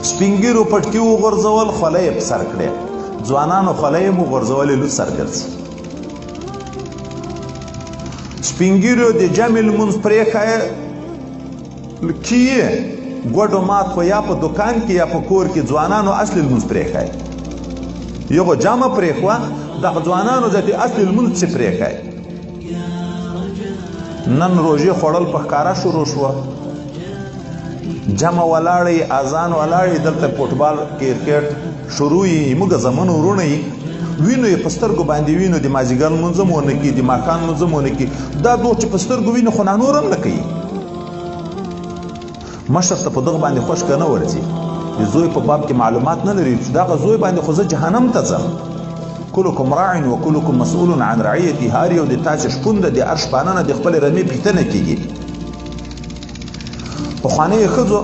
سپین ږیرو پټکي وغورځول خوله یې په سر کړې ځوانانو خوله یې مو غورځولې لوڅ سر ګرځي سپین ږیرو د جمع لمونځ پرېښایه کیې ګوډو مات خو یا په دکان کې یا په کور کې ځوانانو اصلي لمونځ پرېښایه یو جامه پرېښوه دغه ځوانانو ځکه اصلي لمونځ چې پرېښایه نن روژې خوړل په ښکاره شروع شوه جمع ولاړی اذان ولاړی دلته فوټبال کرکټ شروع یې موږ زمونږ وروڼه یې وینو یې په سترګو باندې وینو د مازدیګر لمونځ هم ونه کړي د ماښام لمونځ هم ونه کړي دا دوه چې په سترګو وینو خو نور هم نه کوي مشر ته په دغه باندې خوش که نه ورځي د زوی په باب کې معلومات نه لري چې دغه زوی باندې خو زه جهنم ته ځم کلکم راع و کلکم مسئول عن رعیته هر یو د تاسې شپون ده د هر شپانه نه د خپلې رمې پوښتنه کیږي پخوانیو ښځو